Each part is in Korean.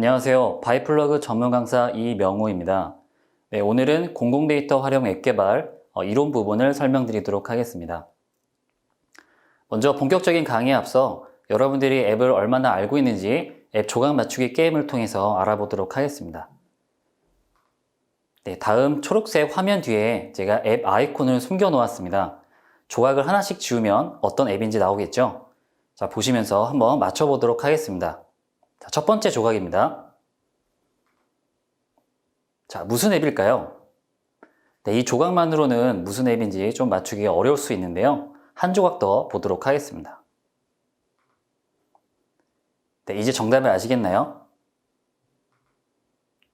안녕하세요. 바이플러그 전문 강사 이명우입니다. 네, 오늘은 공공데이터 활용 앱 개발 이론 부분을 설명드리도록 하겠습니다. 먼저 본격적인 강의에 앞서 여러분들이 앱을 얼마나 알고 있는지 앱 조각 맞추기 게임을 통해서 알아보도록 하겠습니다. 네, 다음 초록색 화면 뒤에 제가 앱 아이콘을 숨겨 놓았습니다. 조각을 하나씩 지우면 어떤 앱인지 나오겠죠? 자, 보시면서 한번 맞춰보도록 하겠습니다. 자, 첫 번째 조각입니다. 자, 무슨 앱일까요? 네, 이 조각만으로는 무슨 앱인지 좀 맞추기 어려울 수 있는데요. 한 조각 더 보도록 하겠습니다. 네, 이제 정답을 아시겠나요?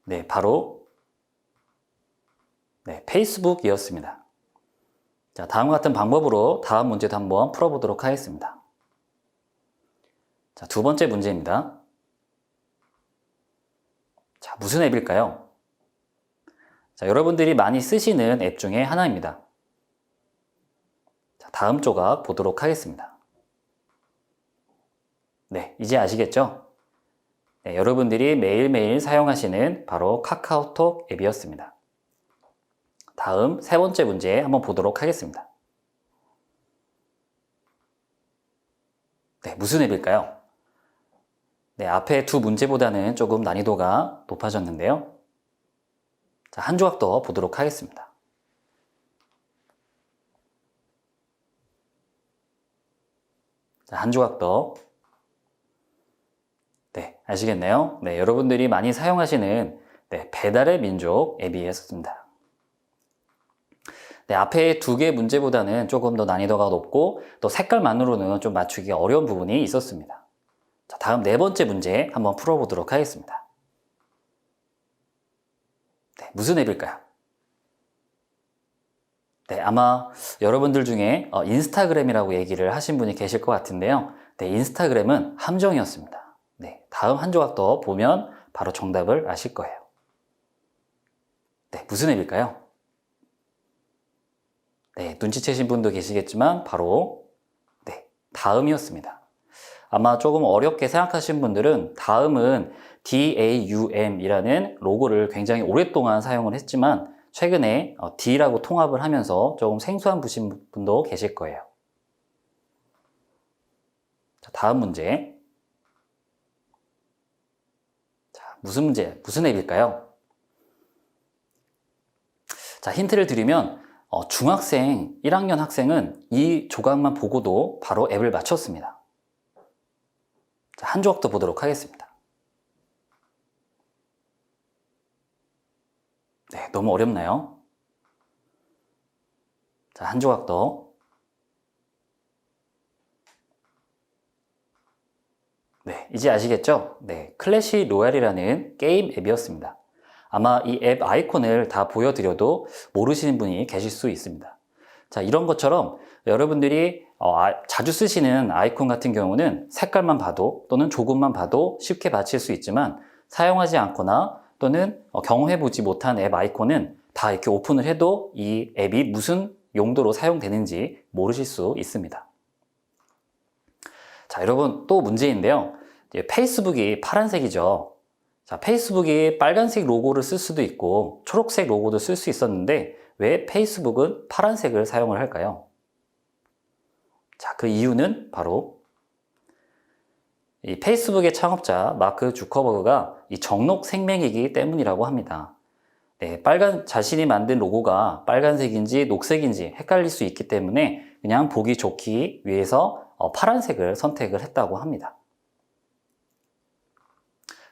네, 바로 페이스북이었습니다. 자, 다음과 같은 방법으로 다음 문제도 한번 풀어보도록 하겠습니다. 자, 두 번째 문제입니다. 자, 무슨 앱일까요? 자, 여러분들이 많이 쓰시는 앱 중에 하나입니다. 자, 다음 조각 보도록 하겠습니다. 네, 이제 아시겠죠? 네, 여러분들이 매일매일 사용하시는 바로 카카오톡 앱이었습니다. 다음 세 번째 문제 한번 보도록 하겠습니다. 네, 무슨 앱일까요? 네, 앞에 두 문제보다는 조금 난이도가 높아졌는데요. 자, 한 조각 더 보도록 하겠습니다. 자, 한 조각 더. 네, 아시겠나요? 네, 여러분들이 많이 사용하시는 배달의 민족 앱이었습니다. 네, 앞에 두 개 문제보다는 조금 더 난이도가 높고 또 색깔만으로는 좀 맞추기 어려운 부분이 있었습니다. 자, 다음 네 번째 문제 한번 풀어보도록 하겠습니다. 네, 무슨 앱일까요? 네, 아마 여러분들 중에 인스타그램이라고 얘기를 하신 분이 계실 것 같은데요. 네, 인스타그램은 함정이었습니다. 네, 다음 한 조각 더 보면 바로 정답을 아실 거예요. 네, 무슨 앱일까요? 네, 눈치채신 분도 계시겠지만 바로 다음이었습니다. 아마 조금 어렵게 생각하신 분들은 다음은 DAUM이라는 로고를 굉장히 오랫동안 사용을 했지만 최근에 D라고 통합을 하면서 조금 생소한 분도 계실 거예요. 자, 다음 문제. 자, 무슨 앱일까요? 자, 힌트를 드리면 중학생 1학년 학생은 이 조각만 보고도 바로 앱을 맞췄습니다. 자, 한 조각 더 보도록 하겠습니다. 네, 너무 어렵나요? 자, 한 조각 더. 네, 이제 아시겠죠? 네, 클래시 로얄이라는 게임 앱이었습니다. 아마 이 앱 아이콘을 다 보여드려도 모르시는 분이 계실 수 있습니다. 자, 이런 것처럼 여러분들이 자주 쓰시는 아이콘 같은 경우는 색깔만 봐도 또는 조금만 봐도 쉽게 맞힐 수 있지만 사용하지 않거나 또는 경험해보지 못한 앱 아이콘은 다 이렇게 오픈을 해도 이 앱이 무슨 용도로 사용되는지 모르실 수 있습니다. 자, 여러분 또 문제인데요. 페이스북이 파란색이죠. 자, 페이스북이 빨간색 로고를 쓸 수도 있고 초록색 로고도 쓸 수 있었는데 왜 페이스북은 파란색을 사용을 할까요? 자, 그 이유는 바로 이 페이스북의 창업자 마크 주커버그가 이 정록 생명이기 때문이라고 합니다. 네, 자신이 만든 로고가 빨간색인지 녹색인지 헷갈릴 수 있기 때문에 그냥 보기 좋기 위해서 파란색을 선택을 했다고 합니다.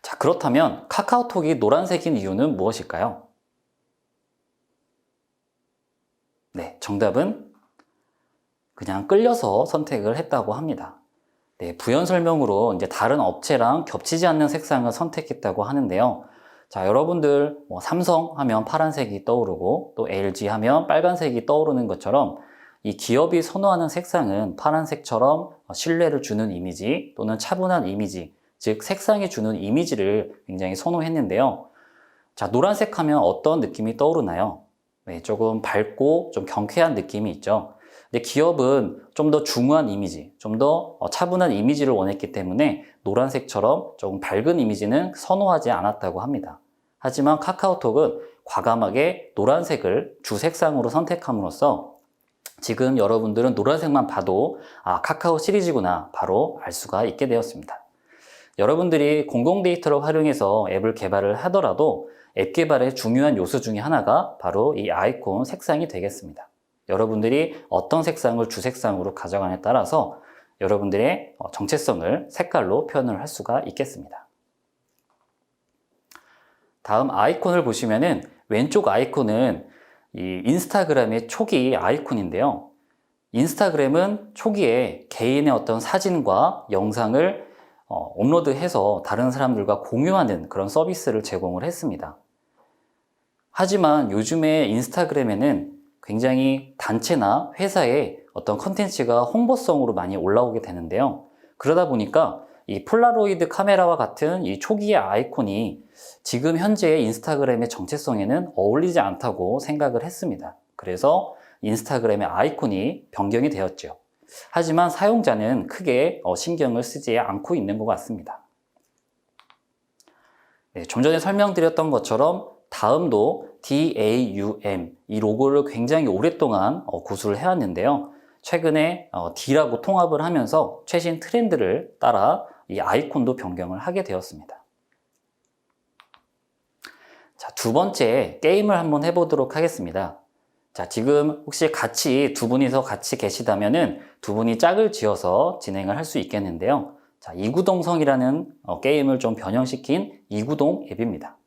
자, 그렇다면 카카오톡이 노란색인 이유는 무엇일까요? 네, 정답은 그냥 끌려서 선택을 했다고 합니다. 네, 부연 설명으로 이제 다른 업체랑 겹치지 않는 색상을 선택했다고 하는데요. 자, 여러분들 삼성 하면 파란색이 떠오르고 또 LG 하면 빨간색이 떠오르는 것처럼 이 기업이 선호하는 색상은 파란색처럼 신뢰를 주는 이미지 또는 차분한 이미지, 즉 색상이 주는 이미지를 굉장히 선호했는데요. 자, 노란색 하면 어떤 느낌이 떠오르나요? 네, 조금 밝고 좀 경쾌한 느낌이 있죠. 근데 기업은 좀 더 중후한 이미지, 좀 더 차분한 이미지를 원했기 때문에 노란색처럼 조금 밝은 이미지는 선호하지 않았다고 합니다. 하지만 카카오톡은 과감하게 노란색을 주 색상으로 선택함으로써 지금 여러분들은 노란색만 봐도 카카오 시리즈구나 바로 알 수가 있게 되었습니다. 여러분들이 공공 데이터를 활용해서 앱을 개발을 하더라도 앱 개발의 중요한 요소 중에 하나가 바로 이 아이콘 색상이 되겠습니다. 여러분들이 어떤 색상을 주 색상으로 가져가냐에 따라서 여러분들의 정체성을 색깔로 표현을 할 수가 있겠습니다. 다음 아이콘을 보시면은 왼쪽 아이콘은 이 인스타그램의 초기 아이콘인데요. 인스타그램은 초기에 개인의 어떤 사진과 영상을 업로드해서 다른 사람들과 공유하는 그런 서비스를 제공을 했습니다. 하지만 요즘에 인스타그램에는 굉장히 단체나 회사의 어떤 컨텐츠가 홍보성으로 많이 올라오게 되는데요. 그러다 보니까 이 폴라로이드 카메라와 같은 이 초기의 아이콘이 지금 현재의 인스타그램의 정체성에는 어울리지 않다고 생각을 했습니다. 그래서 인스타그램의 아이콘이 변경이 되었죠. 하지만 사용자는 크게 신경을 쓰지 않고 있는 것 같습니다. 네, 좀 전에 설명드렸던 것처럼 다음도 DAUM 이 로고를 굉장히 오랫동안 고수를 해왔는데요. 최근에 D라고 통합을 하면서 최신 트렌드를 따라 이 아이콘도 변경을 하게 되었습니다. 자, 두 번째 게임을 한번 해보도록 하겠습니다. 자, 지금 혹시 두 분이서 같이 계시다면은 두 분이 짝을 지어서 진행을 할 수 있겠는데요. 자, 이구동성이라는 게임을 좀 변형시킨 이구동 앱입니다.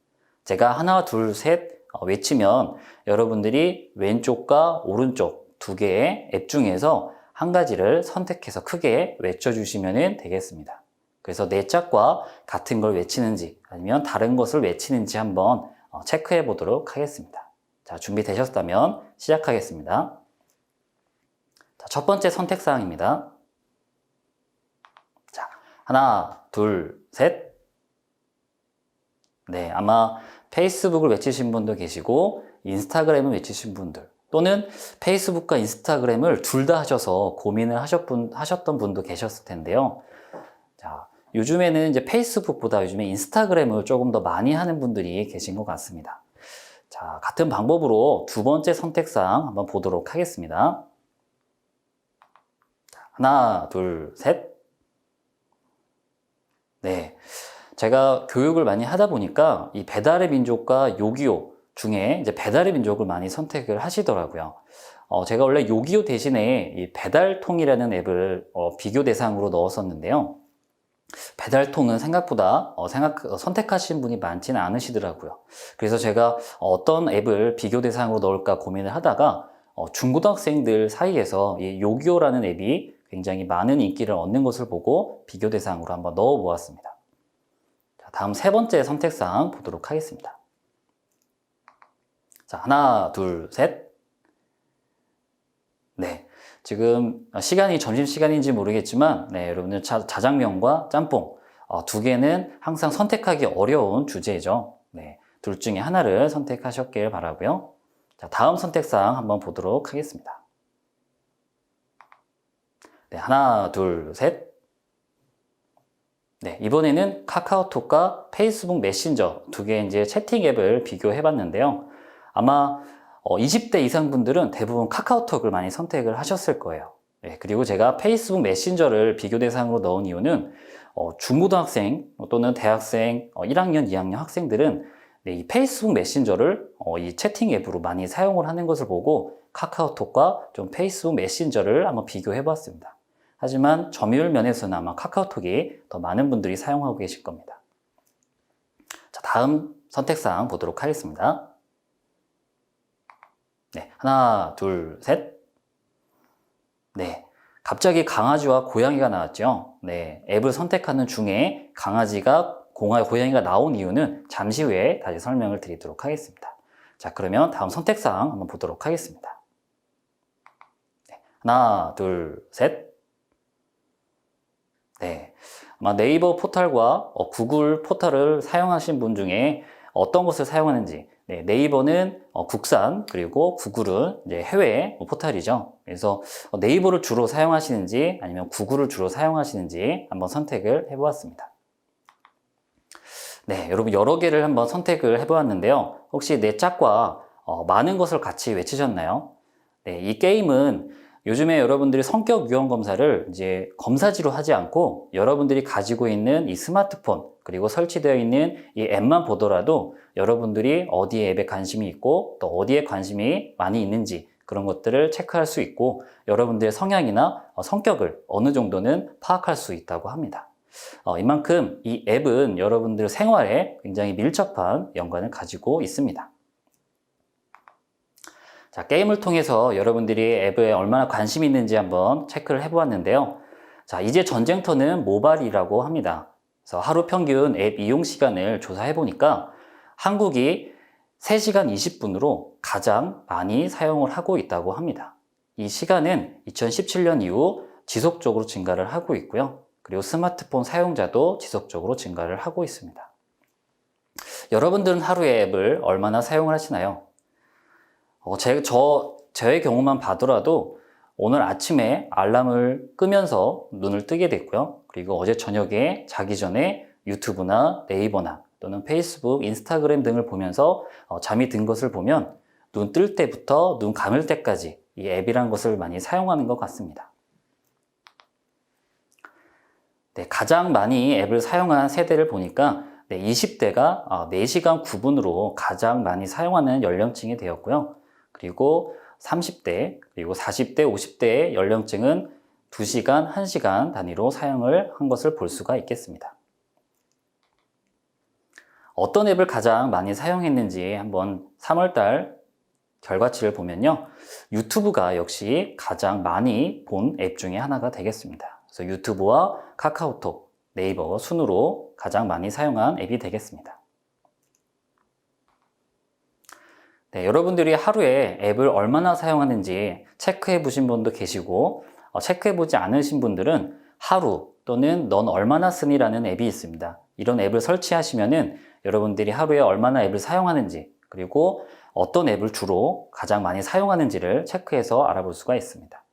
제가 하나, 둘, 셋 외치면 여러분들이 왼쪽과 오른쪽 두 개의 앱 중에서 한 가지를 선택해서 크게 외쳐주시면 되겠습니다. 그래서 내 짝과 같은 걸 외치는지 아니면 다른 것을 외치는지 한번 체크해 보도록 하겠습니다. 자, 준비되셨다면 시작하겠습니다. 자, 첫 번째 선택사항입니다. 자, 하나, 둘, 셋. 네, 아마 페이스북을 외치신 분도 계시고 인스타그램을 외치신 분들 또는 페이스북과 인스타그램을 둘 다 하셔서 고민을 하셨던 분도 계셨을 텐데요. 자, 요즘에는 이제 페이스북보다 요즘에 인스타그램을 조금 더 많이 하는 분들이 계신 것 같습니다. 자, 같은 방법으로 두 번째 선택사항 한번 보도록 하겠습니다. 하나, 둘, 셋. 네. 제가 교육을 많이 하다 보니까 이 배달의 민족과 요기요 중에 이제 배달의 민족을 많이 선택을 하시더라고요. 제가 원래 요기요 대신에 이 배달통이라는 앱을 비교 대상으로 넣었었는데요. 배달통은 생각보다 선택하신 분이 많지는 않으시더라고요. 그래서 제가 어떤 앱을 비교 대상으로 넣을까 고민을 하다가 중고등학생들 사이에서 이 요기요라는 앱이 굉장히 많은 인기를 얻는 것을 보고 비교 대상으로 한번 넣어 보았습니다. 다음 세 번째 선택사항 보도록 하겠습니다. 자, 하나, 둘, 셋. 네. 지금 시간이 점심시간인지 모르겠지만, 네, 여러분들 자장면과 짬뽕, 두 개는 항상 선택하기 어려운 주제죠. 네. 둘 중에 하나를 선택하셨길 바라고요. 자, 다음 선택사항 한번 보도록 하겠습니다. 네, 하나, 둘, 셋. 네, 이번에는 카카오톡과 페이스북 메신저 두 개의 이제 채팅 앱을 비교해 봤는데요. 아마 20대 이상 분들은 대부분 카카오톡을 많이 선택을 하셨을 거예요. 네, 그리고 제가 페이스북 메신저를 비교 대상으로 넣은 이유는 중고등학생 또는 대학생 1학년, 2학년 학생들은 네, 이 페이스북 메신저를 이 채팅 앱으로 많이 사용을 하는 것을 보고 카카오톡과 좀 페이스북 메신저를 한번 비교해 봤습니다. 하지만 점유율 면에서는 아마 카카오톡이 더 많은 분들이 사용하고 계실 겁니다. 자, 다음 선택사항 보도록 하겠습니다. 네, 하나, 둘, 셋. 네, 갑자기 강아지와 고양이가 나왔죠. 네, 앱을 선택하는 중에 고양이가 나온 이유는 잠시 후에 다시 설명을 드리도록 하겠습니다. 자, 그러면 다음 선택사항 한번 보도록 하겠습니다. 네, 하나, 둘, 셋. 네, 아마 네이버 포털과 구글 포털을 사용하신 분 중에 어떤 것을 사용하는지. 네, 네이버는 국산, 그리고 구글은 이제 해외 포털이죠. 그래서 네이버를 주로 사용하시는지 아니면 구글을 주로 사용하시는지 한번 선택을 해보았습니다. 네, 여러분 여러 개를 한번 선택을 해보았는데요. 혹시 내 짝과 많은 것을 같이 외치셨나요? 네, 이 게임은 요즘에 여러분들이 성격 유형 검사를 이제 검사지로 하지 않고 여러분들이 가지고 있는 이 스마트폰 그리고 설치되어 있는 이 앱만 보더라도 여러분들이 어디에 앱에 관심이 있고 또 어디에 관심이 많이 있는지 그런 것들을 체크할 수 있고 여러분들의 성향이나 성격을 어느 정도는 파악할 수 있다고 합니다. 이만큼 이 앱은 여러분들 생활에 굉장히 밀접한 연관을 가지고 있습니다. 자, 게임을 통해서 여러분들이 앱에 얼마나 관심이 있는지 한번 체크를 해보았는데요. 자, 이제 전쟁터는 모바일이라고 합니다. 그래서 하루 평균 앱 이용 시간을 조사해 보니까 한국이 3시간 20분으로 가장 많이 사용을 하고 있다고 합니다. 이 시간은 2017년 이후 지속적으로 증가를 하고 있고요. 그리고 스마트폰 사용자도 지속적으로 증가를 하고 있습니다. 여러분들은 하루에 앱을 얼마나 사용을 하시나요? 저의 경우만 봐더라도 오늘 아침에 알람을 끄면서 눈을 뜨게 됐고요. 그리고 어제 저녁에 자기 전에 유튜브나 네이버나 또는 페이스북, 인스타그램 등을 보면서 잠이 든 것을 보면 눈 뜰 때부터 눈 감을 때까지 이 앱이란 것을 많이 사용하는 것 같습니다. 네, 가장 많이 앱을 사용한 세대를 보니까 20대가 4시간 9분으로 가장 많이 사용하는 연령층이 되었고요. 그리고 30대, 그리고 40대, 50대의 연령층은 2시간, 1시간 단위로 사용을 한 것을 볼 수가 있겠습니다. 어떤 앱을 가장 많이 사용했는지 한번 3월달 결과치를 보면요. 유튜브가 역시 가장 많이 본 앱 중에 하나가 되겠습니다. 그래서 유튜브와 카카오톡, 네이버 순으로 가장 많이 사용한 앱이 되겠습니다. 네, 여러분들이 하루에 앱을 얼마나 사용하는지 체크해 보신 분도 계시고 체크해 보지 않으신 분들은 하루 또는 넌 얼마나 쓰니라는 앱이 있습니다. 이런 앱을 설치하시면은 여러분들이 하루에 얼마나 앱을 사용하는지 그리고 어떤 앱을 주로 가장 많이 사용하는지를 체크해서 알아볼 수가 있습니다.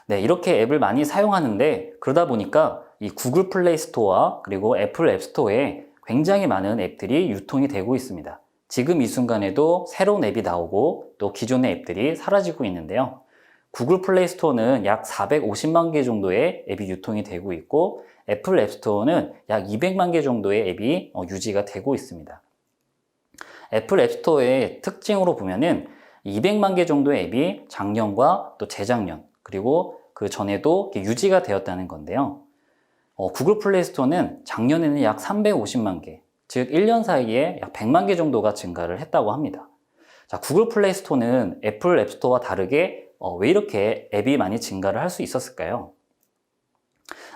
네, 이렇게 앱을 많이 사용하는데 그러다 보니까 이 구글 플레이 스토어와 그리고 애플 앱 스토어에 굉장히 많은 앱들이 유통이 되고 있습니다. 지금 이 순간에도 새로운 앱이 나오고 또 기존의 앱들이 사라지고 있는데요. 구글 플레이 스토어는 약 450만 개 정도의 앱이 유통이 되고 있고 애플 앱 스토어는 약 200만 개 정도의 앱이 유지가 되고 있습니다. 애플 앱 스토어의 특징으로 보면은 200만 개 정도의 앱이 작년과 또 재작년 그리고 그 전에도 유지가 되었다는 건데요. 구글 플레이 스토어는 작년에는 약 350만 개, 즉 1년 사이에 약 100만 개 정도가 증가를 했다고 합니다. 자, 구글 플레이 스토어는 애플 앱 스토어와 다르게 왜 이렇게 앱이 많이 증가를 할 수 있었을까요?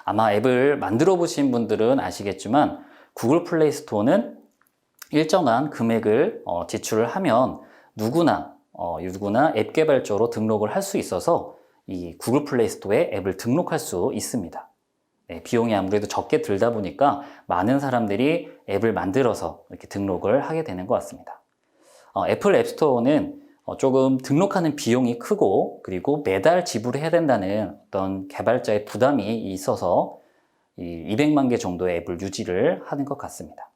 아마 앱을 만들어 보신 분들은 아시겠지만 구글 플레이 스토어는 일정한 금액을 지출을 하면 누구나 앱 개발자로 등록을 할 수 있어서 이 구글 플레이 스토어에 앱을 등록할 수 있습니다. 네, 비용이 아무래도 적게 들다 보니까 많은 사람들이 앱을 만들어서 이렇게 등록을 하게 되는 것 같습니다. 애플 앱 스토어는 조금 등록하는 비용이 크고 그리고 매달 지불해야 된다는 어떤 개발자의 부담이 있어서 200만 개 정도의 앱을 유지를 하는 것 같습니다.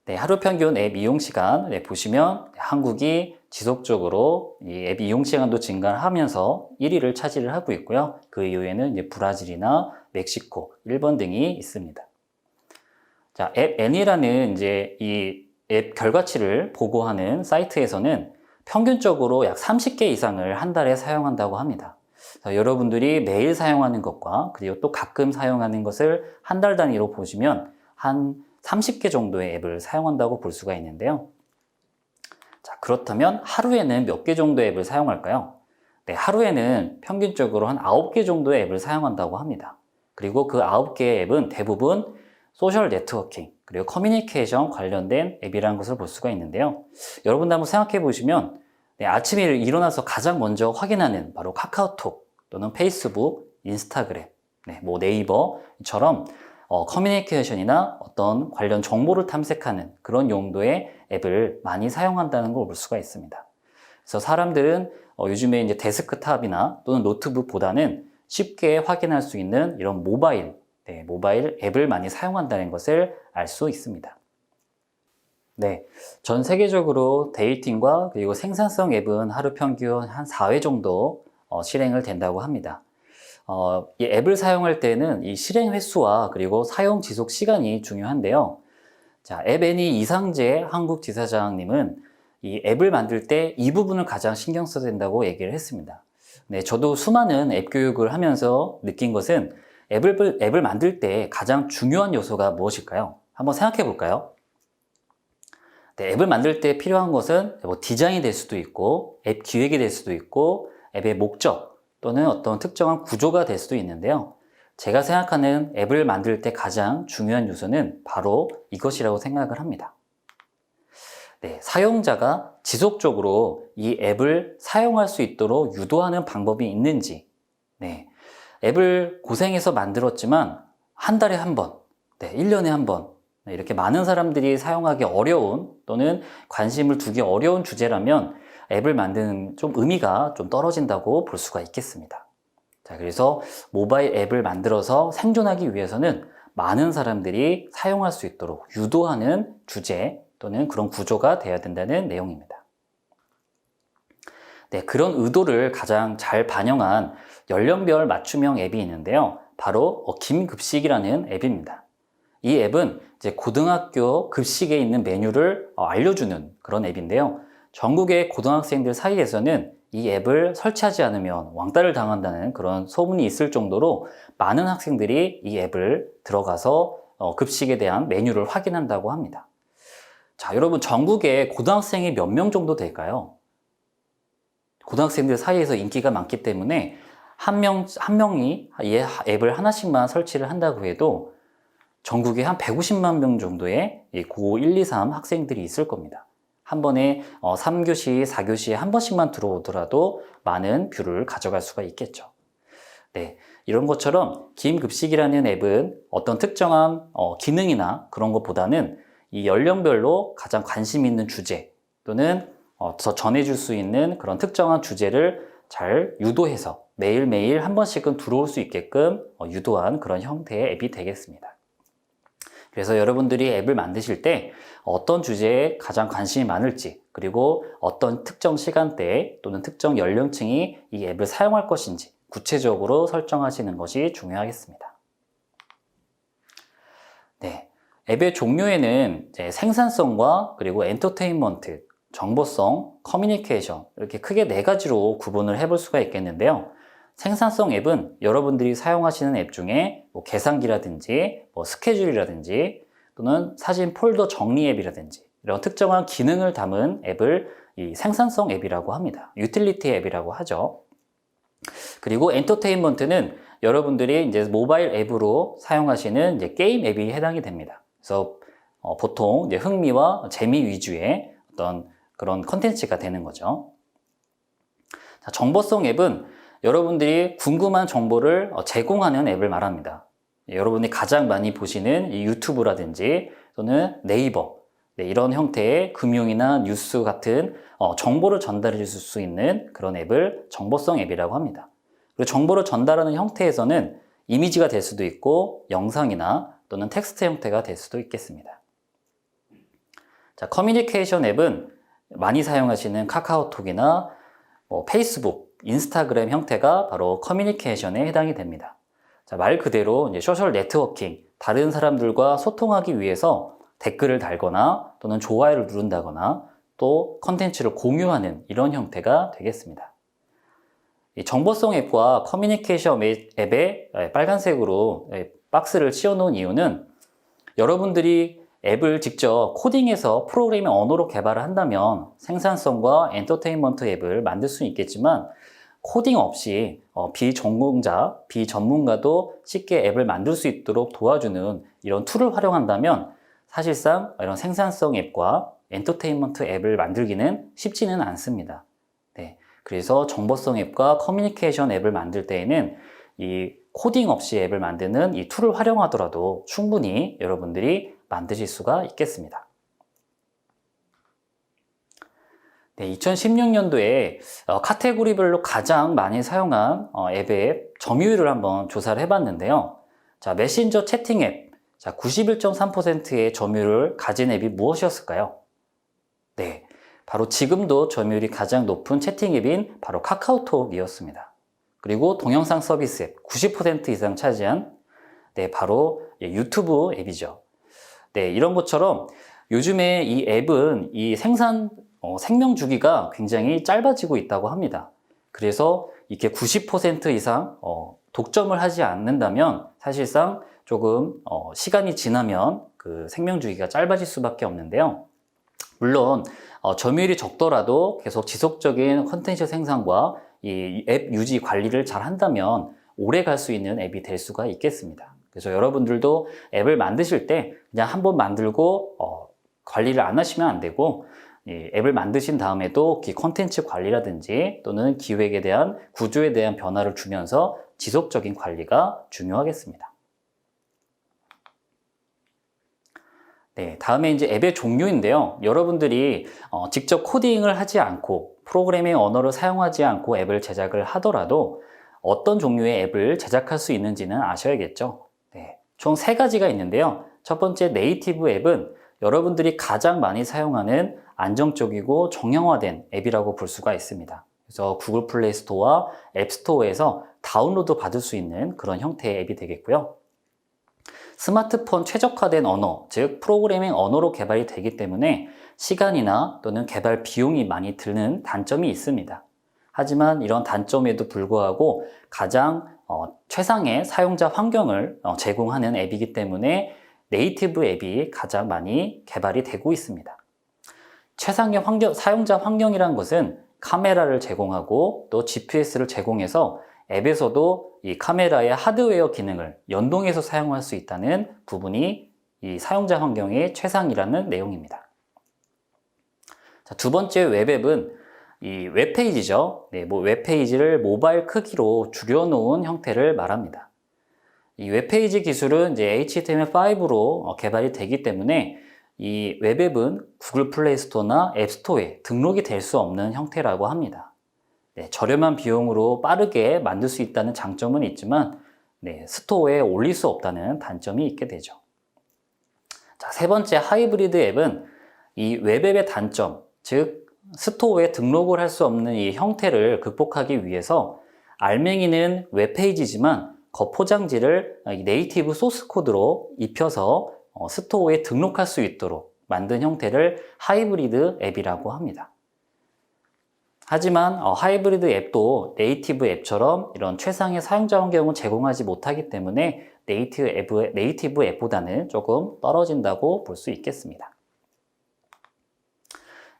네, 하루 평균 앱 이용 시간 보시면 한국이 지속적으로 이 앱 이용 시간도 증가하면서 1위를 차지를 하고 있고요. 그 이후에는 이제 브라질이나 멕시코, 일본 등이 있습니다. 자, 앱 N이라는 이제 이 앱 결과치를 보고하는 사이트에서는 평균적으로 약 30개 이상을 한 달에 사용한다고 합니다. 자, 여러분들이 매일 사용하는 것과 그리고 또 가끔 사용하는 것을 한 달 단위로 보시면 한 30개 정도의 앱을 사용한다고 볼 수가 있는데요. 자, 그렇다면 하루에는 몇 개 정도의 앱을 사용할까요? 네, 하루에는 평균적으로 한 9개 정도의 앱을 사용한다고 합니다. 그리고 그 9개의 앱은 대부분 소셜 네트워킹, 그리고 커뮤니케이션 관련된 앱이라는 것을 볼 수가 있는데요. 여러분도 한번 생각해 보시면 아침에 일어나서 가장 먼저 확인하는 바로 카카오톡 또는 페이스북, 인스타그램, 뭐 네이버처럼 커뮤니케이션이나 어떤 관련 정보를 탐색하는 그런 용도의 앱을 많이 사용한다는 걸 볼 수가 있습니다. 그래서 사람들은 요즘에 이제 데스크탑이나 또는 노트북보다는 쉽게 확인할 수 있는 이런 모바일 앱을 많이 사용한다는 것을 알 수 있습니다. 네, 전 세계적으로 데이팅과 그리고 생산성 앱은 하루 평균 한 4회 정도 실행을 된다고 합니다. 이 앱을 사용할 때는 이 실행 횟수와 그리고 사용 지속 시간이 중요한데요. 자, 앱 애니 이상재 한국 지사장님은 이 앱을 만들 때 이 부분을 가장 신경 써야 된다고 얘기를 했습니다. 네, 저도 수많은 앱 교육을 하면서 느낀 것은 앱을 만들 때 가장 중요한 요소가 무엇일까요? 한번 생각해 볼까요? 네, 앱을 만들 때 필요한 것은 뭐 디자인이 될 수도 있고 앱 기획이 될 수도 있고 앱의 목적 또는 어떤 특정한 구조가 될 수도 있는데요. 제가 생각하는 앱을 만들 때 가장 중요한 요소는 바로 이것이라고 생각을 합니다. 네, 사용자가 지속적으로 이 앱을 사용할 수 있도록 유도하는 방법이 있는지, 네, 앱을 고생해서 만들었지만 한 달에 한 번, 1년에 한 번, 이렇게 많은 사람들이 사용하기 어려운 또는 관심을 두기 어려운 주제라면 앱을 만드는 좀 의미가 좀 떨어진다고 볼 수가 있겠습니다. 자, 그래서 모바일 앱을 만들어서 생존하기 위해서는 많은 사람들이 사용할 수 있도록 유도하는 주제 또는 그런 구조가 되어야 된다는 내용입니다. 네, 그런 의도를 가장 잘 반영한 연령별 맞춤형 앱이 있는데요. 바로 김급식이라는 앱입니다. 이 앱은 이제 고등학교 급식에 있는 메뉴를 알려주는 그런 앱인데요. 전국의 고등학생들 사이에서는 이 앱을 설치하지 않으면 왕따를 당한다는 그런 소문이 있을 정도로 많은 학생들이 이 앱을 들어가서 급식에 대한 메뉴를 확인한다고 합니다. 자, 여러분 전국에 고등학생이 몇 명 정도 될까요? 고등학생들 사이에서 인기가 많기 때문에 한 명이 이 앱을 하나씩만 설치를 한다고 해도 전국에 한 150만 명 정도의 고 1, 2, 3 학생들이 있을 겁니다. 한 번에 3교시, 4교시에 한 번씩만 들어오더라도 많은 뷰를 가져갈 수가 있겠죠. 네, 이런 것처럼 김급식이라는 앱은 어떤 특정한 기능이나 그런 것보다는 이 연령별로 가장 관심 있는 주제 또는 더 전해줄 수 있는 그런 특정한 주제를 잘 유도해서 매일매일 한 번씩은 들어올 수 있게끔 유도한 그런 형태의 앱이 되겠습니다. 그래서 여러분들이 앱을 만드실 때 어떤 주제에 가장 관심이 많을지 그리고 어떤 특정 시간대에 또는 특정 연령층이 이 앱을 사용할 것인지 구체적으로 설정하시는 것이 중요하겠습니다. 네, 앱의 종류에는 이제 생산성과 그리고 엔터테인먼트, 정보성, 커뮤니케이션 이렇게 크게 4가지로 구분을 해볼 수가 있겠는데요. 생산성 앱은 여러분들이 사용하시는 앱 중에 뭐 계산기라든지 뭐 스케줄이라든지 또는 사진 폴더 정리 앱이라든지 이런 특정한 기능을 담은 앱을 이 생산성 앱이라고 합니다. 유틸리티 앱이라고 하죠. 그리고 엔터테인먼트는 여러분들이 이제 모바일 앱으로 사용하시는 이제 게임 앱이 해당이 됩니다. 그래서 보통 이제 흥미와 재미 위주의 어떤 그런 컨텐츠가 되는 거죠. 자, 정보성 앱은 여러분들이 궁금한 정보를 제공하는 앱을 말합니다. 여러분이 가장 많이 보시는 이 유튜브라든지 또는 네이버 이런 형태의 금융이나 뉴스 같은 정보를 전달해 줄 수 있는 그런 앱을 정보성 앱이라고 합니다. 그리고 정보를 전달하는 형태에서는 이미지가 될 수도 있고 영상이나 또는 텍스트 형태가 될 수도 있겠습니다. 자, 커뮤니케이션 앱은 많이 사용하시는 카카오톡이나 페이스북, 인스타그램 형태가 바로 커뮤니케이션에 해당이 됩니다. 자, 말 그대로 이제 소셜 네트워킹, 다른 사람들과 소통하기 위해서 댓글을 달거나 또는 좋아요를 누른다거나 또 컨텐츠를 공유하는 이런 형태가 되겠습니다. 이 정보성 앱과 커뮤니케이션 앱에 빨간색으로 박스를 씌워 놓은 이유는 여러분들이 앱을 직접 코딩해서 프로그래밍 언어로 개발을 한다면 생산성과 엔터테인먼트 앱을 만들 수는 있겠지만 코딩 없이 비전공자, 비전문가도 쉽게 앱을 만들 수 있도록 도와주는 이런 툴을 활용한다면 사실상 이런 생산성 앱과 엔터테인먼트 앱을 만들기는 쉽지는 않습니다. 네, 그래서 정보성 앱과 커뮤니케이션 앱을 만들 때에는 이 코딩 없이 앱을 만드는 이 툴을 활용하더라도 충분히 여러분들이 만드실 수가 있겠습니다. 네, 2016년도에 카테고리별로 가장 많이 사용한 앱의 점유율을 한번 조사를 해봤는데요. 자, 메신저 채팅 앱. 자, 91.3%의 점유율을 가진 앱이 무엇이었을까요? 네, 바로 지금도 점유율이 가장 높은 채팅 앱인 바로 카카오톡이었습니다. 그리고 동영상 서비스 앱 90% 이상 차지한 네, 바로 유튜브 앱이죠. 네, 이런 것처럼 요즘에 이 앱은 이 생명 주기가 굉장히 짧아지고 있다고 합니다. 그래서 이렇게 90% 이상 독점을 하지 않는다면 사실상 조금 시간이 지나면 그 생명 주기가 짧아질 수밖에 없는데요. 물론 점유율이 적더라도 계속 지속적인 콘텐츠 생산과 이 앱 유지 관리를 잘 한다면 오래 갈 수 있는 앱이 될 수가 있겠습니다. 그래서 여러분들도 앱을 만드실 때 그냥 한번 만들고 관리를 안 하시면 안 되고, 앱을 만드신 다음에도 콘텐츠 관리라든지 또는 기획에 대한 구조에 대한 변화를 주면서 지속적인 관리가 중요하겠습니다. 네, 다음에 이제 앱의 종류인데요. 여러분들이 직접 코딩을 하지 않고 프로그래밍 언어를 사용하지 않고 앱을 제작을 하더라도 어떤 종류의 앱을 제작할 수 있는지는 아셔야겠죠. 네, 총 3가지가 있는데요. 첫 번째 네이티브 앱은 여러분들이 가장 많이 사용하는 안정적이고 정형화된 앱이라고 볼 수가 있습니다. 그래서 구글 플레이 스토어와 앱 스토어에서 다운로드 받을 수 있는 그런 형태의 앱이 되겠고요. 스마트폰 최적화된 언어, 즉 프로그래밍 언어로 개발이 되기 때문에 시간이나 또는 개발 비용이 많이 드는 단점이 있습니다. 하지만 이런 단점에도 불구하고 가장 최상의 사용자 환경을 제공하는 앱이기 때문에 네이티브 앱이 가장 많이 개발이 되고 있습니다. 최상의 사용자 환경이란 것은 카메라를 제공하고 또 GPS를 제공해서 앱에서도 이 카메라의 하드웨어 기능을 연동해서 사용할 수 있다는 부분이 이 사용자 환경의 최상이라는 내용입니다. 자, 두 번째 웹앱은 이 웹페이지죠. 네, 웹페이지를 모바일 크기로 줄여놓은 형태를 말합니다. 이 웹페이지 기술은 이제 HTML5로 개발이 되기 때문에 이 웹앱은 구글 플레이 스토어나 앱 스토어에 등록이 될 수 없는 형태라고 합니다. 네, 저렴한 비용으로 빠르게 만들 수 있다는 장점은 있지만 스토어에 올릴 수 없다는 단점이 있게 되죠. 자, 세 번째 하이브리드 앱은 이 웹앱의 단점, 즉 스토어에 등록을 할 수 없는 이 형태를 극복하기 위해서 알맹이는 웹페이지지만 겉포장지를 네이티브 소스 코드로 입혀서 스토어에 등록할 수 있도록 만든 형태를 하이브리드 앱이라고 합니다. 하지만 하이브리드 앱도 네이티브 앱처럼 이런 최상의 사용자 환경을 제공하지 못하기 때문에 네이티브 앱보다는 조금 떨어진다고 볼 수 있겠습니다.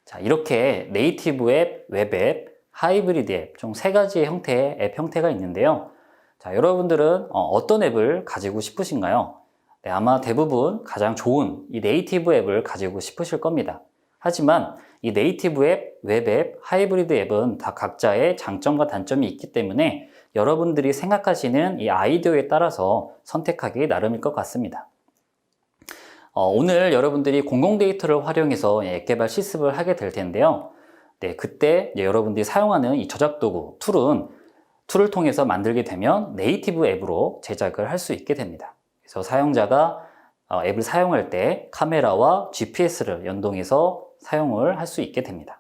자, 이렇게 네이티브 앱, 웹앱, 하이브리드 앱 총 3가지의 형태의 앱 형태가 있는데요. 자, 여러분들은 어떤 앱을 가지고 싶으신가요? 네, 아마 대부분 가장 좋은 이 네이티브 앱을 가지고 싶으실 겁니다. 하지만 이 네이티브 앱, 웹앱, 하이브리드 앱은 다 각자의 장점과 단점이 있기 때문에 여러분들이 생각하시는 이 아이디어에 따라서 선택하기 나름일 것 같습니다. 오늘 여러분들이 공공 데이터를 활용해서 앱 개발 실습을 하게 될 텐데요. 네, 그때 여러분들이 사용하는 이 저작 도구, 툴을 통해서 만들게 되면 네이티브 앱으로 제작을 할 수 있게 됩니다. 그래서 사용자가 앱을 사용할 때 카메라와 GPS를 연동해서 사용을 할 수 있게 됩니다.